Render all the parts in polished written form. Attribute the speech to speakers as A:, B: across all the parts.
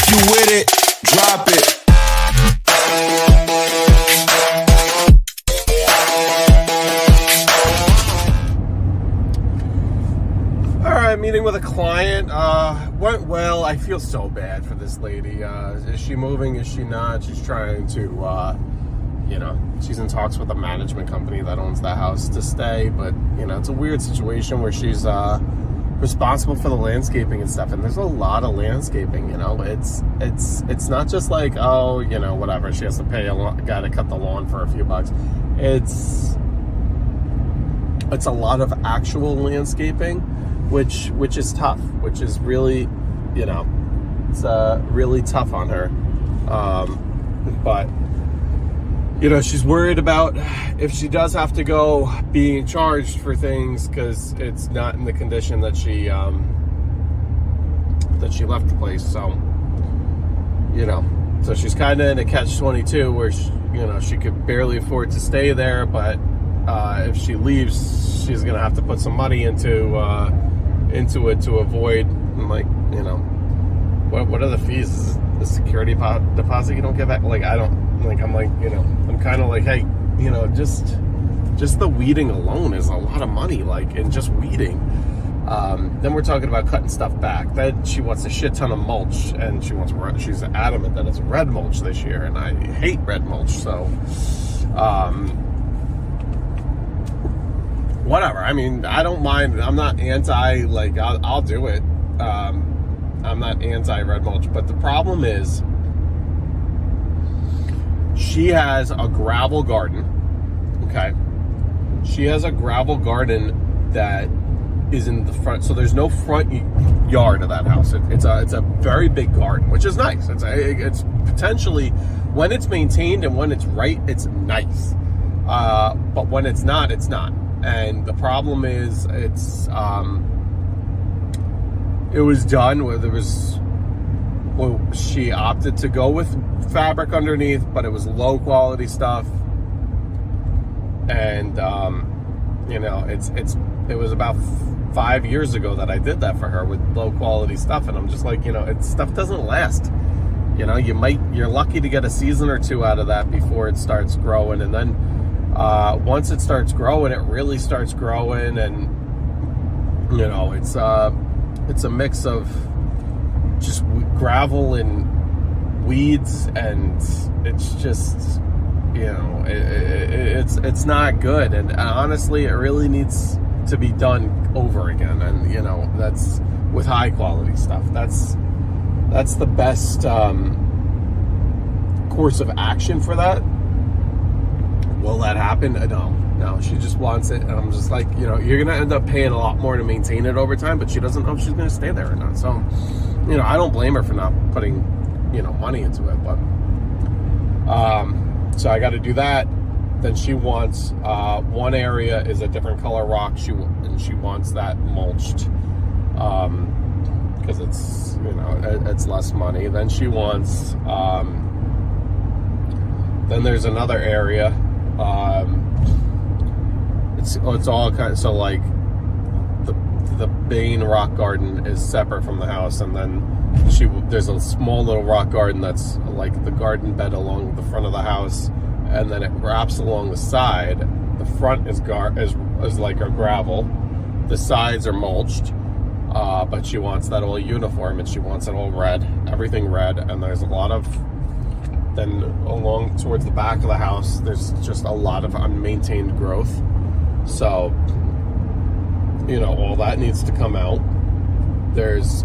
A: If you with it, drop it.
B: Meeting with a client went well. I feel so bad for this lady. Is she moving? Is she not? She's trying to, she's in talks with a management company that owns the house to stay, but it's a weird situation where she's responsible for the landscaping and stuff, and there's a lot of landscaping. It's not just like, whatever, she has to pay a guy to cut the lawn for a few bucks. It's a lot of actual landscaping, which is tough, which is really, it's really tough on her. But, she's worried about if she does have to go being charged for things because it's not in the condition that she left the place. So, so she's kind of in a catch-22 where, she could barely afford to stay there, but if she leaves, she's going to have to put some money into it to avoid, what are the fees? The security deposit you don't get back? I'm kind of like, hey, just the weeding alone is a lot of money, and just weeding. Then we're talking about cutting stuff back. Then she wants a shit ton of mulch, and she's adamant that it's red mulch this year, and I hate red mulch, so whatever. I mean, I don't mind. I'm not anti, I'll do it. I'm not anti red mulch, but the problem is she has a gravel garden. Okay. She has a gravel garden that is in the front. So there's no front yard of that house. It's a very big garden, which is nice. It's potentially, when it's maintained and when it's right, it's nice. But when it's not, it's not. And the problem is, it was done where she opted to go with fabric underneath, but it was low quality stuff. And, it was about 5 years ago that I did that for her with low quality stuff. And I'm just like, stuff doesn't last. You're lucky to get a season or two out of that before it starts growing. And then, once it starts growing, it really starts growing, and it's a mix of just gravel and weeds, and it's just it's not good. And honestly, it really needs to be done over again. And that's with high quality stuff. That's the best course of action for that. Will that happen? No, she just wants it. And I'm just like, you're going to end up paying a lot more to maintain it over time, but she doesn't know if she's going to stay there or not. So, I don't blame her for not putting, money into it. But, so I got to do that. Then she wants, one area is a different color rock. She wants that mulched, because it's, it's less money. Then she wants, then there's another area. It's all kind of, so like the main rock garden is separate from the house, and then there's a small little rock garden that's like the garden bed along the front of the house, and then it wraps along the side. The front is like a gravel, the sides are mulched, but she wants that all uniform, and she wants it all red, everything red. And there's a lot of, then along towards the back of the house, there's just a lot of unmaintained growth. So, all that needs to come out. There's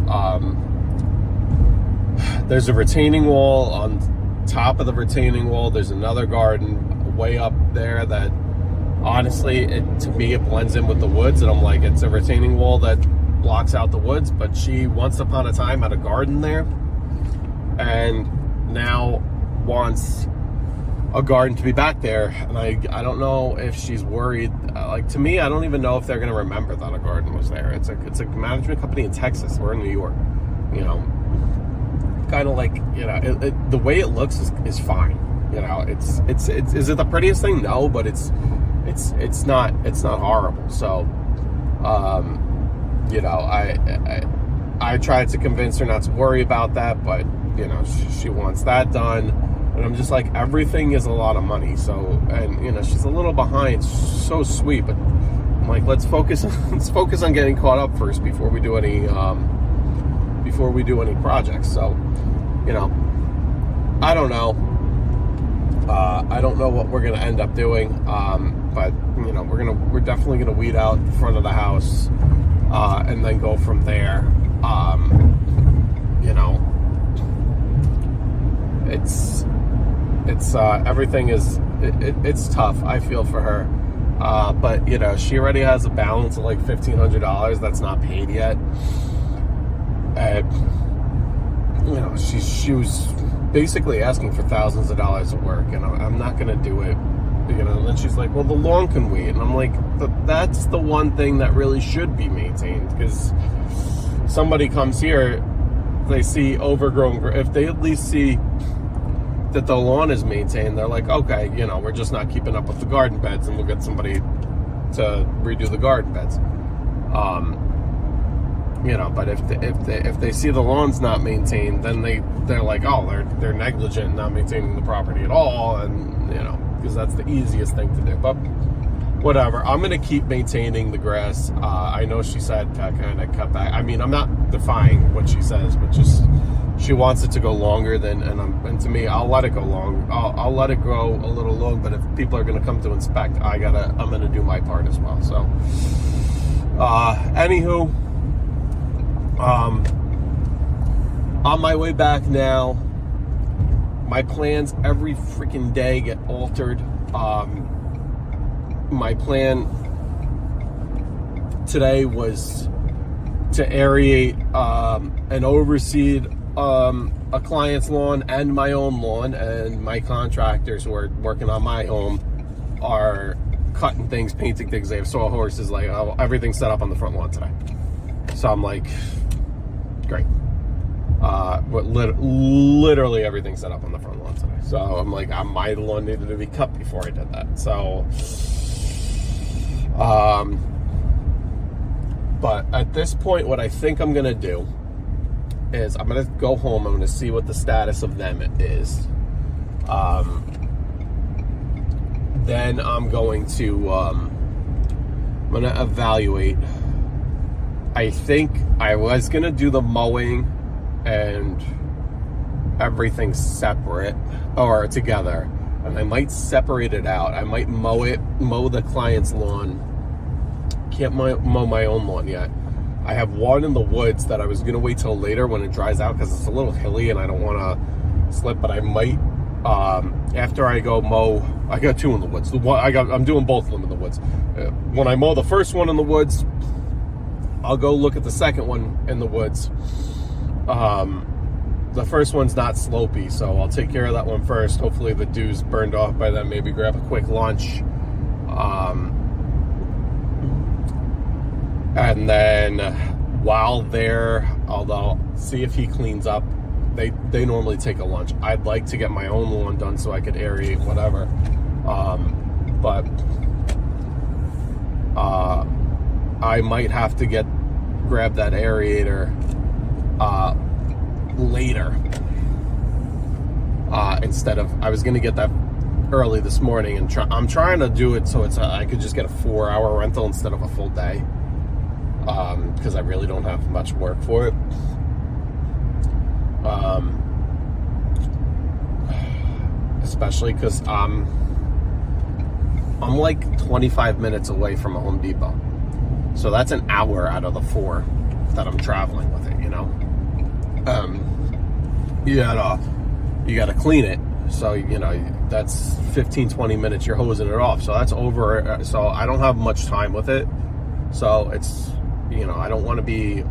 B: a retaining wall. On top of the retaining wall, there's another garden way up there that, honestly, to me, it blends in with the woods. And I'm like, it's a retaining wall that blocks out the woods, but she once upon a time had a garden there, and now wants a garden to be back there. And I don't know if she's worried. To me, I don't even know if they're going to remember that a garden was there. It's a management company in Texas. We're in New York. Kind of like, the way it looks is fine. Is it the prettiest thing? No, but it's not horrible. So, I tried to convince her not to worry about that, but you know, she wants that done. And I'm just like, everything is a lot of money. So, and you know, she's a little behind, so sweet, but I'm like, let's focus on getting caught up first before we do any projects. So, you know, I don't know. I don't know what we're gonna end up doing, but you know, we're definitely gonna weed out the front of the house, and then go from there. You know, it's everything is it's tough. I feel for her, but you know, she already has a balance of like $1,500 that's not paid yet, and you know, she was basically asking for thousands of dollars of work, and I'm not gonna do it, you know. And then she's like, well, the lawn can wait, and I'm like, that's the one thing that really should be maintained, because somebody comes here, they see overgrown, if they at least see that the lawn is maintained, they're like, okay, you know, we're just not keeping up with the garden beds, and we'll get somebody to redo the garden beds. You know, but if they see the lawn's not maintained, then they're like, oh, they're negligent, not maintaining the property at all, and you know, because that's the easiest thing to do. But whatever, I'm gonna keep maintaining the grass. I know she said to kind of cut back. I mean, I'm not defying what she says, but just she wants it to go longer than, and to me, I'll let it go long. I'll let it grow a little long. But if people are gonna come to inspect, I'm gonna do my part as well. So, anywho. On my way back now. My plans every freaking day get altered. My plan today was to aerate and overseed a client's lawn and my own lawn, and my contractors who are working on my home are cutting things, painting things. They have sawhorses, like everything's set up on the front lawn today. So I'm like, great. But literally everything set up on the front lawn today. So I'm like, my lawn needed to be cut before I did that. So, but at this point, what I think I'm gonna do is I'm gonna go home. I'm gonna see what the status of them is. Then I'm going to evaluate. I think I was gonna do the mowing and everything separate or together, and I might separate it out. I might mow the client's lawn. Can't mow my own lawn yet. I have one in the woods that I was gonna wait till later when it dries out, because it's a little hilly and I don't want to slip. But I might, after I go mow, I got two in the woods. I'm doing both of them in the woods. When I mow the first one in the woods, I'll go look at the second one in the woods. The first one's not slopey, so I'll take care of that one first. Hopefully the dew's burned off by then. Maybe grab a quick lunch. And then while there, I'll see if he cleans up. They normally take a lunch. I'd like to get my own lawn done so I could aerate whatever. But I might have to grab that aerator later, instead of, I was gonna get that early this morning, and I'm trying to do it so I could just get a 4-hour rental instead of a full day, because I really don't have much work for it. Especially because I'm like 25 minutes away from a Home Depot, so that's an hour out of the 4 that I'm traveling with it, you know. You gotta clean it, so you know, that's 15-20 minutes you're hosing it off, so that's over. So I don't have much time with it, so it's, you know, I don't want to be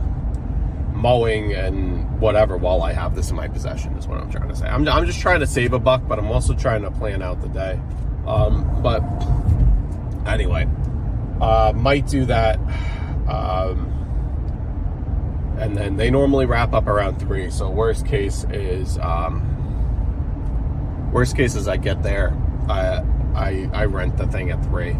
B: mowing and whatever while I have this in my possession, is what I'm trying to say. I'm just trying to save a buck, but I'm also trying to plan out the day. But anyway, might do that. And then they normally wrap up around 3. So worst case is I get there, I rent the thing at 3,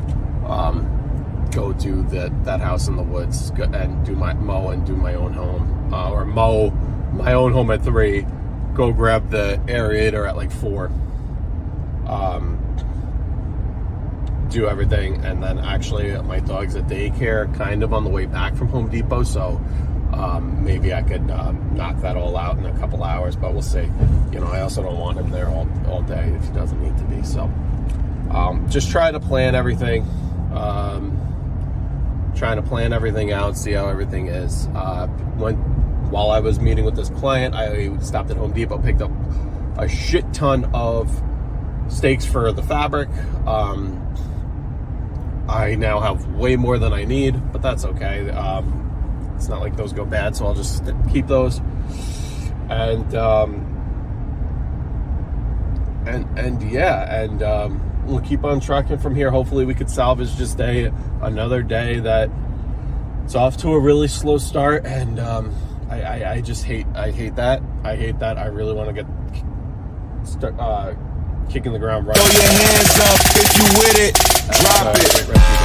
B: go do that house in the woods, and do my mow and do my own home. or mow my own home at 3, go grab the aerator at like 4, do everything, and then actually my dog's at daycare kind of on the way back from Home Depot, so maybe I could knock that all out in a couple hours, but we'll see. You know, I also don't want him there all day if he doesn't need to be, so just try to plan everything, trying to plan everything out, see how everything is. While I was meeting with this client, I stopped at Home Depot, picked up a shit ton of stakes for the fabric. I now have way more than I need, but that's okay. It's not like those go bad, so I'll just keep those. And we'll keep on trucking from here. Hopefully we could salvage just another day that it's off to a really slow start, and I just hate that. I hate that. I really want to start kicking the ground right.
A: Throw your hands up if you with it. Drop it.